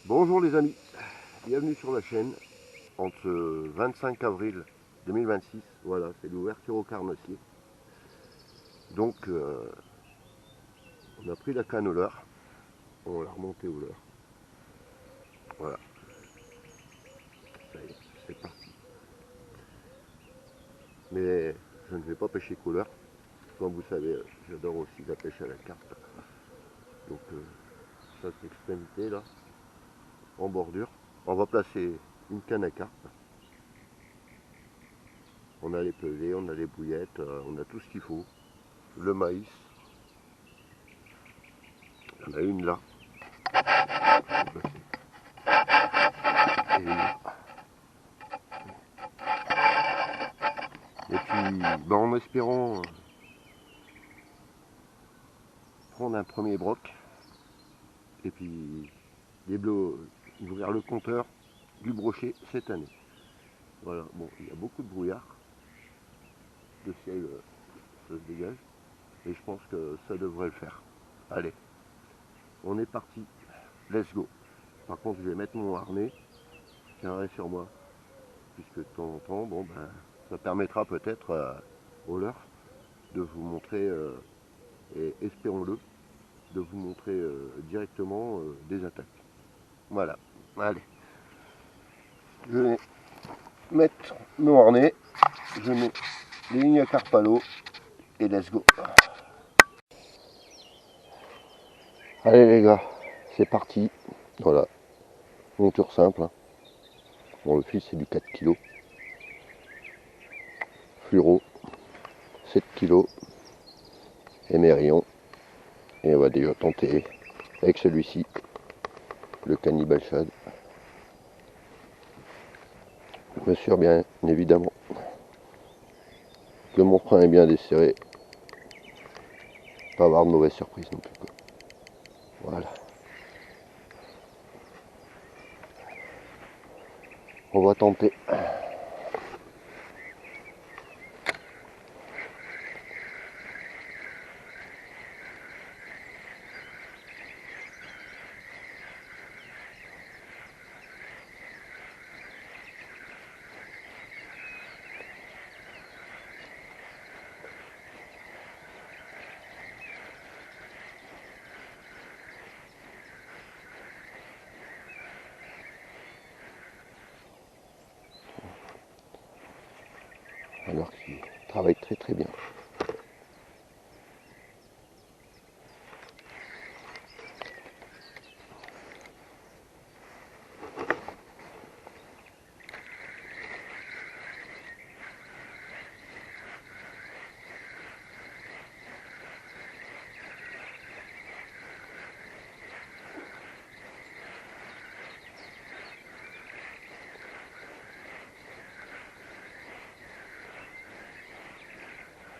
Bonjour les amis, bienvenue sur la chaîne. En ce 25 avril 2026, voilà, c'est l'ouverture au carnassier. Donc on a pris la canne au leurre, on l'a remontée au leurre. Voilà, ça y est, c'est parti. Mais je ne vais pas pêcher qu'au leurre. Comme vous savez, j'adore aussi la pêche à la carpe. Donc cette extrémité là, en bordure, on va placer une canne à carpe. On a les pelés, on a les bouillettes, on a tout ce qu'il faut. Le maïs. Il y en a une là. Et une là. Et puis, en espérant prendre un premier broc, et puis ouvrir le compteur du brochet cette année. Voilà, bon, il y a beaucoup de brouillard, le ciel se dégage, et je pense que ça devrait le faire. Allez, on est parti, let's go. Par contre, je vais mettre mon harnais, je tiendrai sur moi, puisque de temps en temps, bon ben, ça permettra peut-être au leurre de vous montrer, et espérons-le, de vous montrer directement des attaques. Voilà, allez. Je vais mettre mon harnais, je mets les lignes à carpe à l'eau et let's go. Allez les gars, c'est parti. Voilà, monture simple. Hein. Bon, le fil c'est du 4 kg. Fluoro, 7 kg. Émerillon. Et on va déjà tenter avec celui-ci, le Cannibal Shad. Je m'assure bien évidemment que mon frein est bien desserré. Pas avoir de mauvaise surprise non plus. Quoi. Voilà. On va tenter. Alors qu'il travaille très très bien.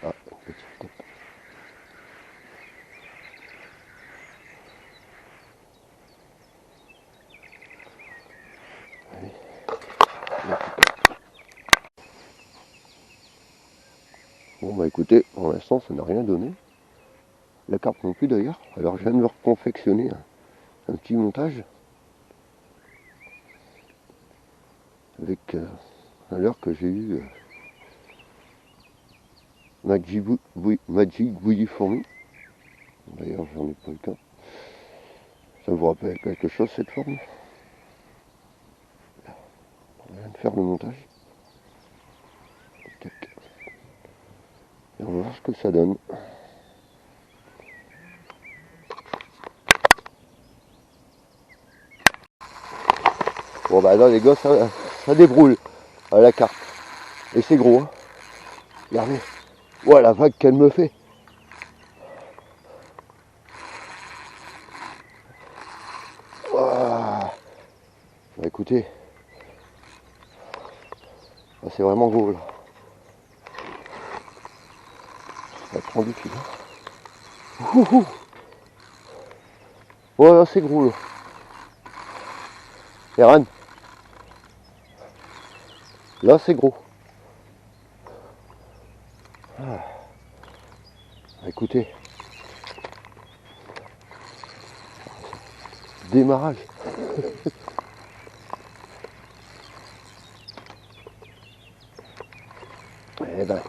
Ah, petite tape. Allez. Bon bah écoutez, pour l'instant ça n'a rien donné. La carpe non plus d'ailleurs. Alors je viens de me reconfectionner un petit montage avec un leurre que j'ai eu Magic Bouillie Fourmi. D'ailleurs j'en ai pas eu qu'un. Ça vous rappelle quelque chose cette forme? On vient de faire le montage. Et on va voir ce que ça donne. Bon bah là les gars ça débrouille à la carte. Et c'est gros hein. Regardez. Voilà la vague qu'elle me fait. Bah, écoutez. C'est vraiment gros là. Ça prend du fil. Hein. Voilà c'est gros là. Eran. Là c'est gros. Ah. Écoutez. Démarrage. Eh ben,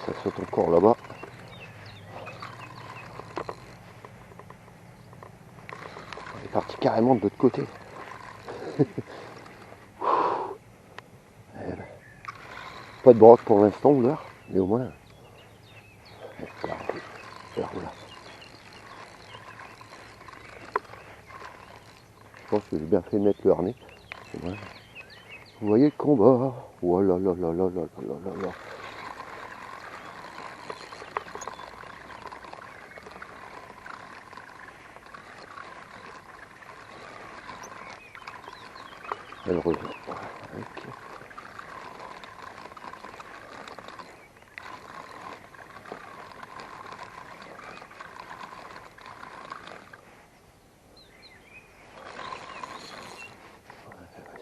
ça saute encore là-bas. On est parti carrément de l'autre côté. Eh ben, pas de broc pour l'instant, oula, mais au moins. Voilà. Je pense que j'ai bien fait de mettre le harnais. Ouais. Vous voyez le combat. Oh là là là là là là là là. Elle revient. Ok.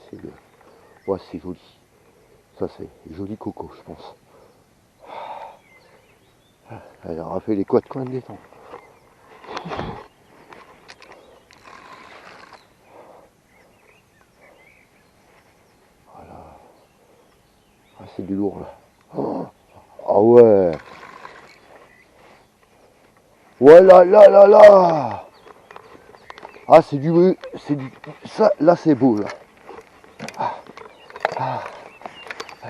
C'est le... Ouais, c'est joli. Ça c'est joli coco, je pense. Elle aura fait les quatre coins des temps. Voilà. Ah, c'est du lourd là. Oh. Ah ouais. Voilà là là là. Ah c'est du... Ça là c'est beau là. Ah. Ah. Ah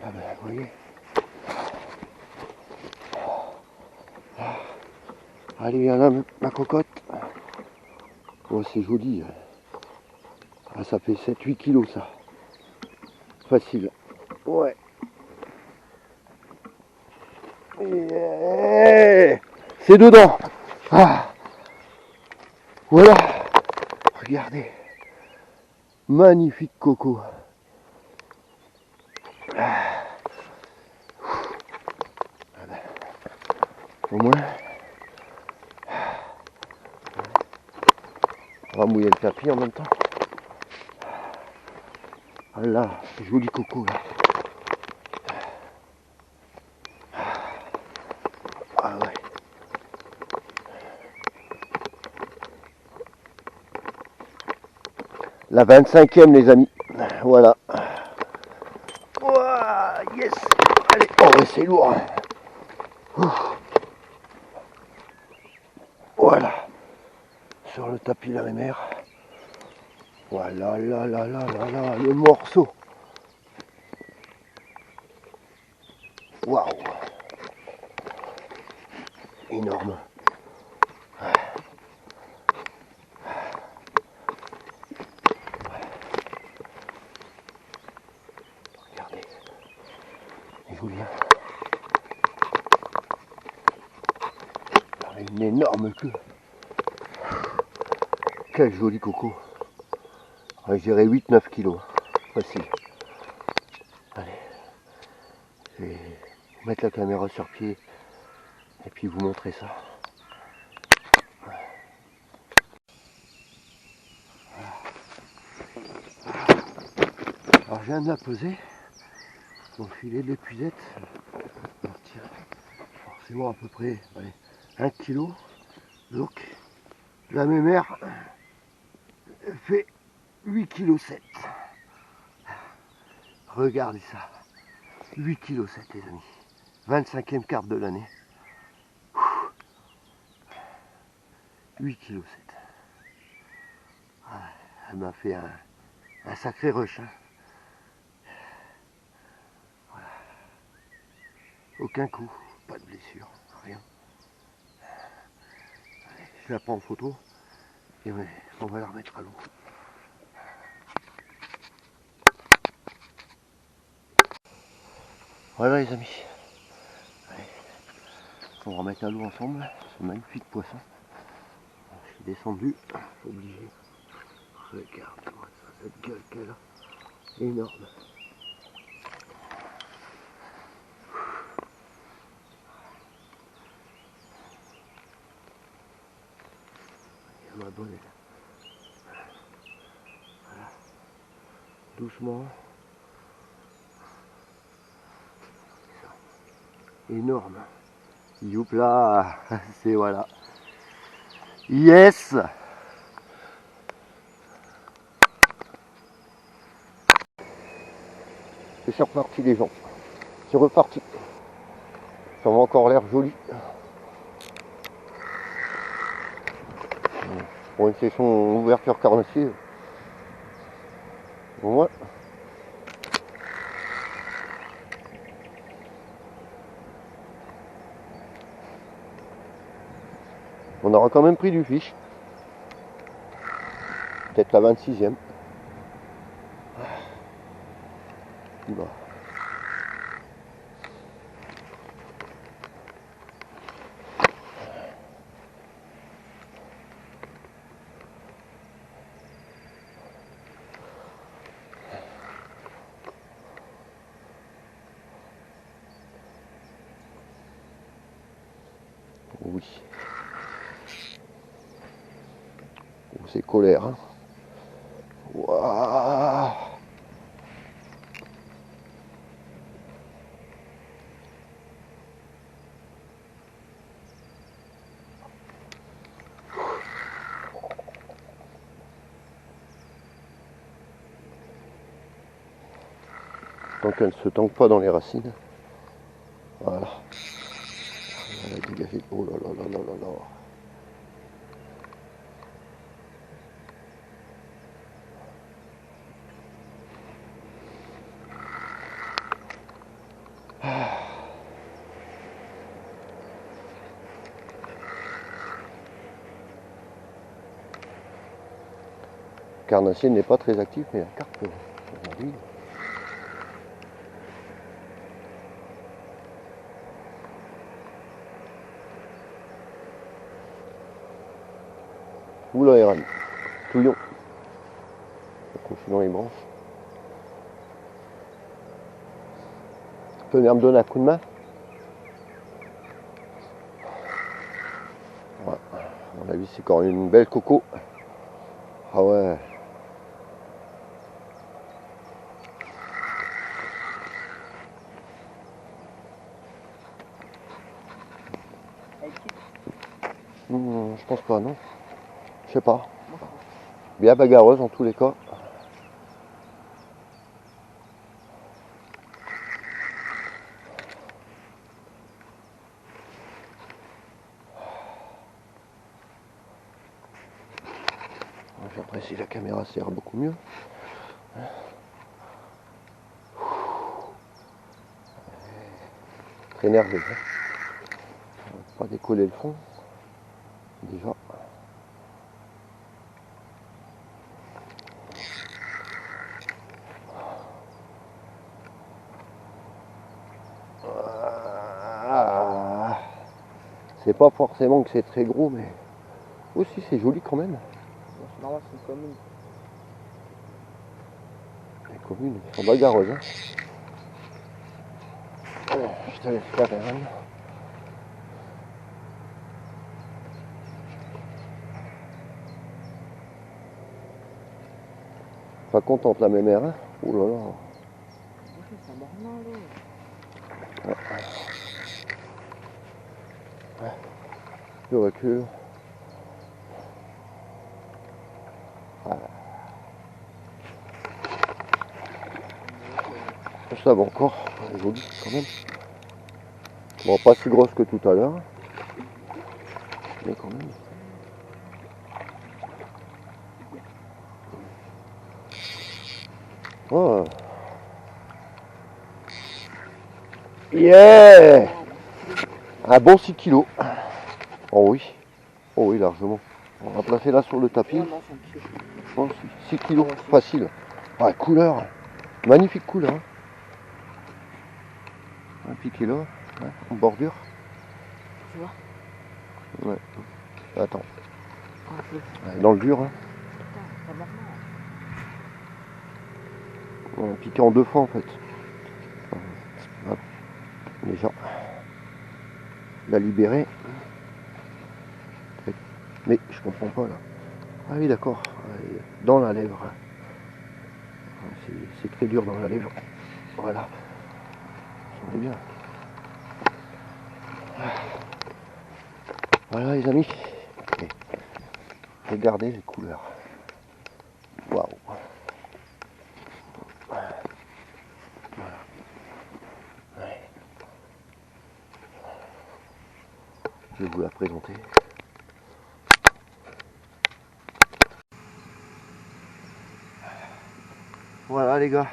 ben vous voyez. Allez viens là ma cocotte. Oh c'est joli. Ah ça fait 7-8 kilos ça. Facile. Ouais. Et... c'est dedans. Ah. Voilà. Regardez. Magnifique coco. Ah. Au moins. On va mouiller le tapis en même temps. Ah là, joli coco là. Ah ouais. La 25e les amis. Voilà. Ouah, yes. Allez, oh mais c'est lourd. Ouf. Voilà. Sur le tapis la mer. Voilà là là là là là, le morceau. Waouh. Énorme. Regardez. Il joue bien. Regardez, une énorme queue. Quel joli coco. Je dirais 8-9 kilos. Facile. Allez. Je vais mettre la caméra sur pied et puis vous montrer ça. Alors je viens de la peser. Mon filet d'épuisette. Forcément à peu près allez, 1 kg. Donc la mémère fait 8,7 kg. Regardez ça. 8,7 kg les amis. 25e carte de l'année. 8,7 kg. Ah, elle m'a fait un sacré rush. Hein. Voilà. Aucun coup, pas de blessure, rien. Allez, je la prends en photo et on va la remettre à l'eau. Voilà les amis. Allez, on va remettre à l'eau ensemble ce magnifique poisson. Je suis descendu, obligé. Regarde-moi ça, cette gueule qu'elle a. Énorme. Elle m'a bonné. Voilà. Doucement. énorme. Youpla, c'est voilà. Yes. Et c'est reparti les gens. C'est reparti. Ça va encore l'air joli. Pour une session ouverture carnassier. Ouais. On aura quand même pris du fiche. Peut-être la 26e. Bah. Oui. Oh, c'est colère. Hein. Ouah. Tant qu'elle ne se tanque pas dans les racines. Voilà. Elle a dégagé. Oh là là là là là là. Carnassier n'est pas très actif, mais la carpe, aujourd'hui. Oula, Eran. Touillon. Sinon, les branches. Tu peux venir me donner un coup de main? Ouais. À mon avis, c'est quand même une belle coco. Ah ouais. Je pense pas, non. Je sais pas. Bien bagarreuse en tous les cas. J'apprécie la caméra, sert beaucoup mieux. Très nerveux. Hein. On va pas décoller le fond. Déjà. C'est pas forcément que c'est très gros, mais aussi c'est joli quand même. Non, c'est une commune. Les communes sont bagarreuses. Hein. Allez, je te laisse faire, Eran. Pas contente la mémère, hein. Oh là là. C'est normal, Ouais. Ouais. Je recule. Ouais. Ça va encore, elle est jolie quand même. Bon, pas si grosse que tout à l'heure, mais quand même. Oh. Yeah! Un bon 6 kilos. Oh oui, largement. On va placer là sur le tapis. Oh, 6 kilos, facile. Ah, couleur. Magnifique couleur. Hein. Un piqué là, hein, en bordure. Tu vois? Ouais. Attends. Dans le dur. Hein. On a piqué en deux fois en fait. Hop. Déjà. La libérer. Mais je comprends pas là. Ah oui d'accord. Dans la lèvre. C'est très dur dans la lèvre. Voilà. On est bien. Voilà les amis. Et regardez les couleurs. Waouh. Voilà. Ouais. Je vais vous la présenter. Voilà les gars.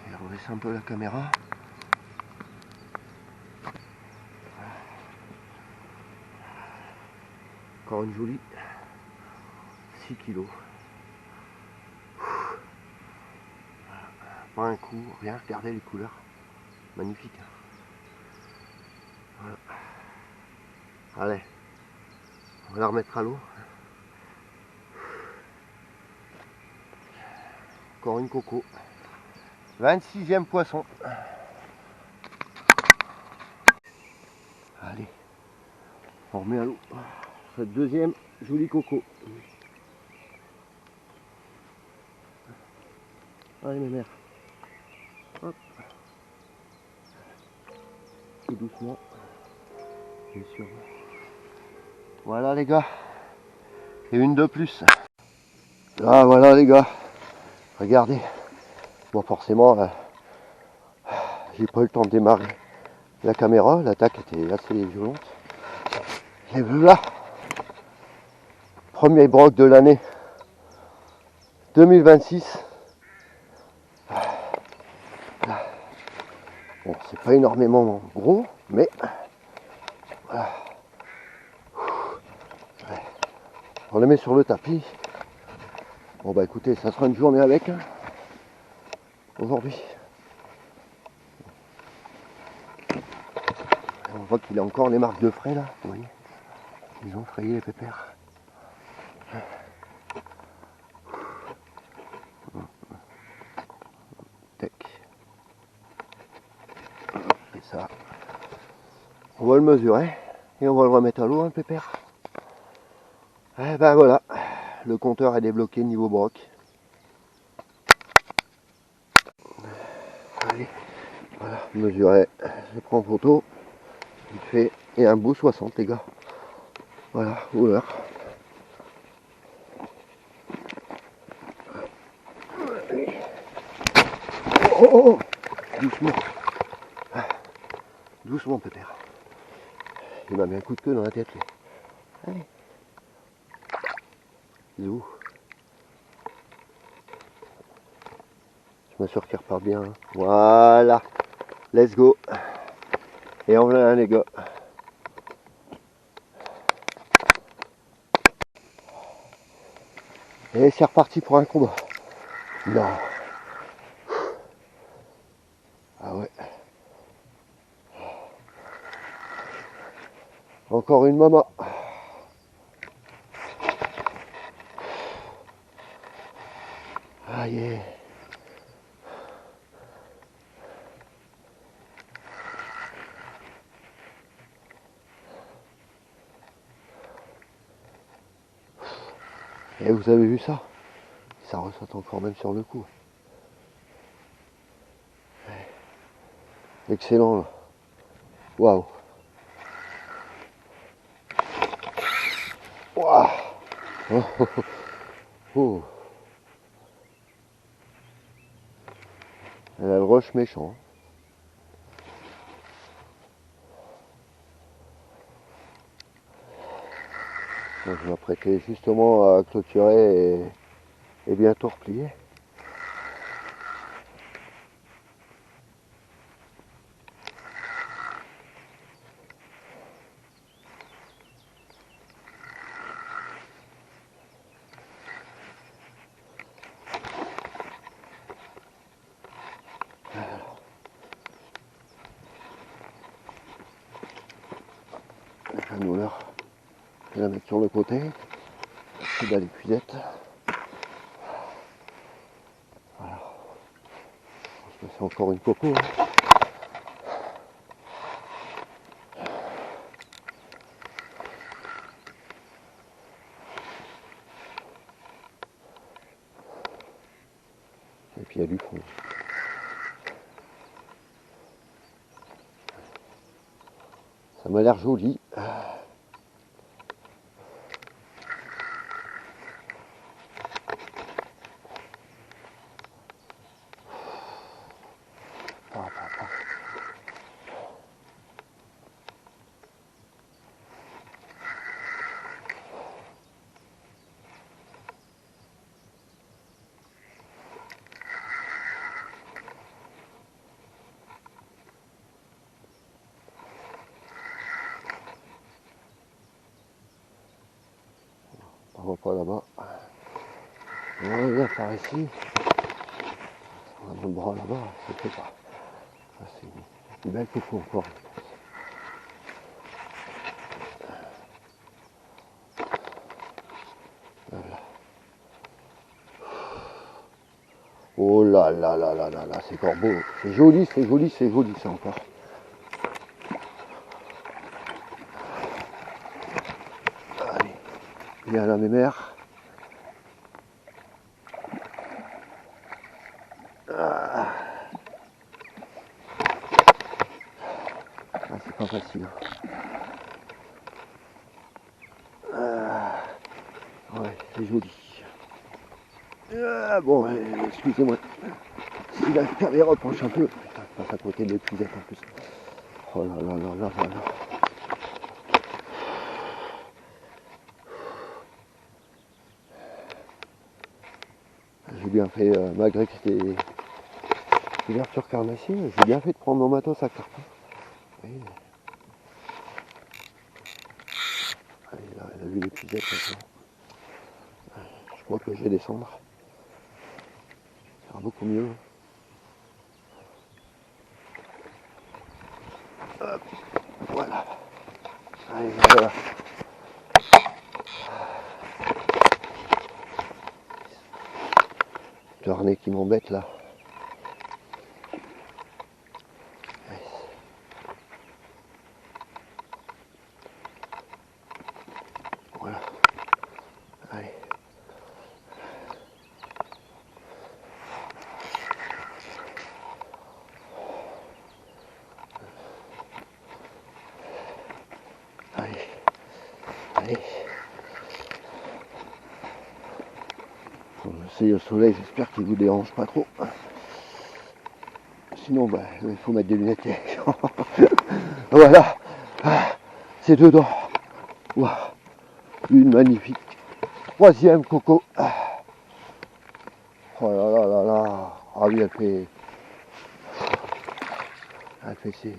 Je vais redresser un peu la caméra. Encore une jolie 6 kilos. Pas un coup, rien, regardez les couleurs. Magnifique. Voilà. Allez, on va la remettre à l'eau. Encore une coco. 26e poisson. Allez, on remet à l'eau. Cette deuxième jolie coco. Allez mes mères. Hop. Tout doucement. Bien sûr. Voilà les gars. Et une de plus. Ah voilà les gars. Regardez. Bon forcément, j'ai pas eu le temps de démarrer la caméra. L'attaque était assez violente. Et voilà. Premier broc de l'année 2026. Bon, c'est pas énormément gros, mais voilà. On le met sur le tapis. Bon bah écoutez, ça sera une journée avec hein, aujourd'hui. On voit qu'il a encore les marques de frais là, vous voyez. Ils ont frayé les pépères. Tac. Et ça. On va le mesurer et on va le remettre à l'eau, hein, le pépère. Et ben voilà, le compteur est débloqué niveau broc. Allez, voilà, mesurer, je prends photo, il fait et un beau 60 les gars. Voilà, couleur. Oh, oh, oh. Doucement. Doucement pépère. Il m'a mis un coup de queue dans la tête lui. Allez. Zou. Je m'assure qu'il repart bien. Hein. Voilà. Let's go. Et en voilà les gars. Et c'est reparti pour un combat. Non. Ah ouais. Encore une maman. Ah yeah. Et vous avez vu ça? Ça ressaute encore même sur le coup. Excellent là. Waouh. Waouh. Oh, oh, oh. Oh. Elle a le rush méchant. Donc, je m'apprêtais justement à clôturer et bientôt replier. La canouleur, je vais la mettre sur le côté. C'est dans les cuisettes. Voilà. Je pense que c'est encore une coco. Hein. Et puis il y a du fond. Ça m'a l'air joli. On va pas là-bas. On va venir par ici. On a le bras là-bas, je sais pas. Ça, c'est une belle coco encore. Voilà. Oh là là là là là là, c'est corbeau. C'est joli, c'est joli, c'est joli ça encore. Allez, viens à la mémère. Ah, c'est pas facile. Ouais, c'est joli. Bon, excusez-moi. Si la caméra penche un peu. Putain, je passe à côté de l'épuisette en plus. Oh là là là là là là. J'ai bien fait, malgré que c'était l'ouverture carnassier, j'ai bien fait de prendre mon matos à carton. Oui. Allez, là, elle a vu l'épuisette maintenant. Je crois que je vais descendre. Ça sera beaucoup mieux. Hop, voilà. Allez, voilà. Le harnais qui m'embête là. Voilà. Allez. Allez. Allez. Bon, c'est le soleil, j'espère qu'il vous dérange pas trop. Sinon, bah, il faut mettre des lunettes. Voilà. Ah, c'est dedans. Wow. Une magnifique. Troisième coco. Oh là là là là. Ah oui, elle fait ses...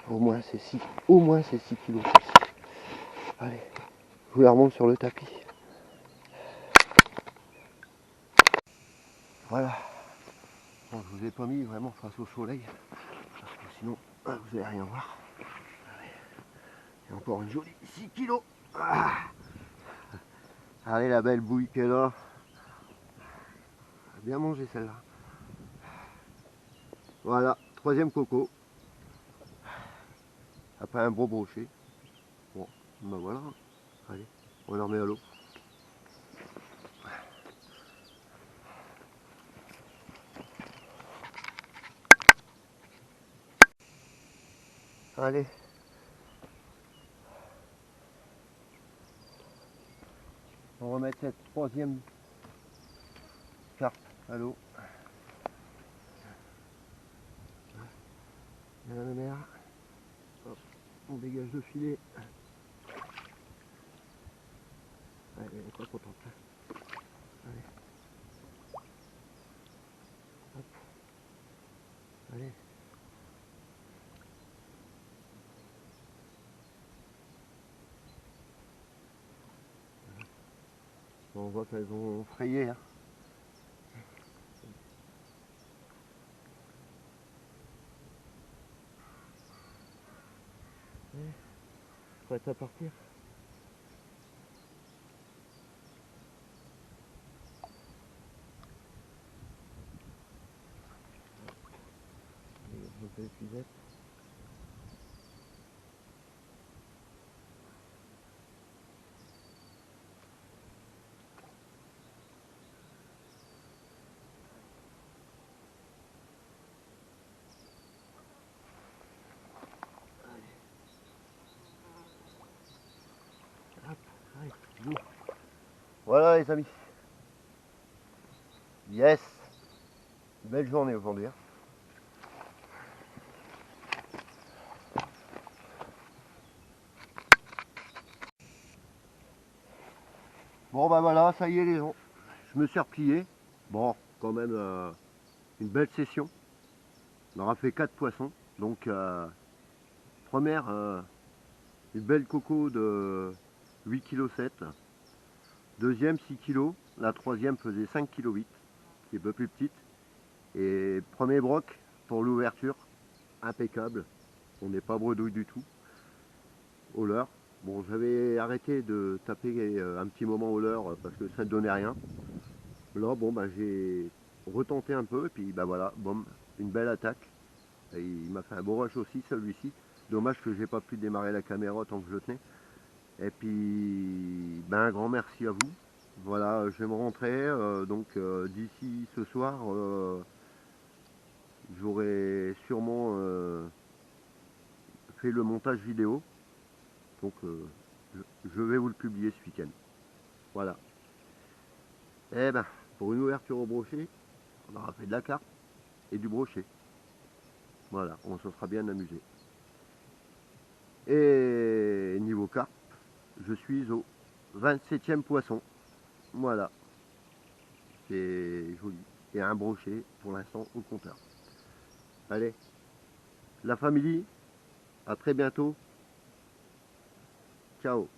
Au moins c'est 6 kilos. Allez, je vous la remonte sur le tapis. Voilà. Bon, je vous ai pas mis vraiment face au soleil, parce que sinon vous n'allez rien voir. Allez. Et encore une jolie 6 kilos. Ah. Allez, la belle bouille qu'elle a. Elle a bien mangé celle-là. Voilà, troisième coco. Après un gros brochet. Bon, ben voilà. Allez, on la remet à l'eau. Allez. On va remettre cette troisième carpe à l'eau. Il y a la mer. Hop, on dégage le filet. Allez, elle est pas contente. Allez. Hop. Allez. Bon, on voit qu'elles ont frayé. Hein. Prête à partir. Je fais l'épuisette. Voilà les amis. Yes. Belle journée aujourd'hui. Hein. Bon bah voilà, ça y est les gens. Je me suis replié. Bon, quand même une belle session. On aura fait 4 poissons. Donc première, une belle coco de 8,7 kg. Deuxième 6 kg. La troisième faisait 5,8 kg, qui est un peu plus petite. Et premier broc pour l'ouverture, impeccable. On n'est pas bredouille du tout. Au leurre. Bon, j'avais arrêté de taper un petit moment au leurre parce que ça ne donnait rien. Là, bon, bah, j'ai retenté un peu et puis bah voilà, boum, une belle attaque. Et il m'a fait un beau rush aussi, celui-ci. Dommage que j'ai pas pu démarrer la caméra tant que je le tenais. Et puis, ben, un grand merci à vous. Voilà, je vais me rentrer. Donc, d'ici ce soir, j'aurai sûrement fait le montage vidéo. Donc, je vais vous le publier ce week-end. Voilà. Et ben, pour une ouverture au brochet, on aura fait de la carpe et du brochet. Voilà, on se sera bien amusé. Et niveau carpe, je suis au 27e poisson. Voilà, c'est joli. Et un brochet pour l'instant au compteur. Allez, la famille, à très bientôt. Ciao.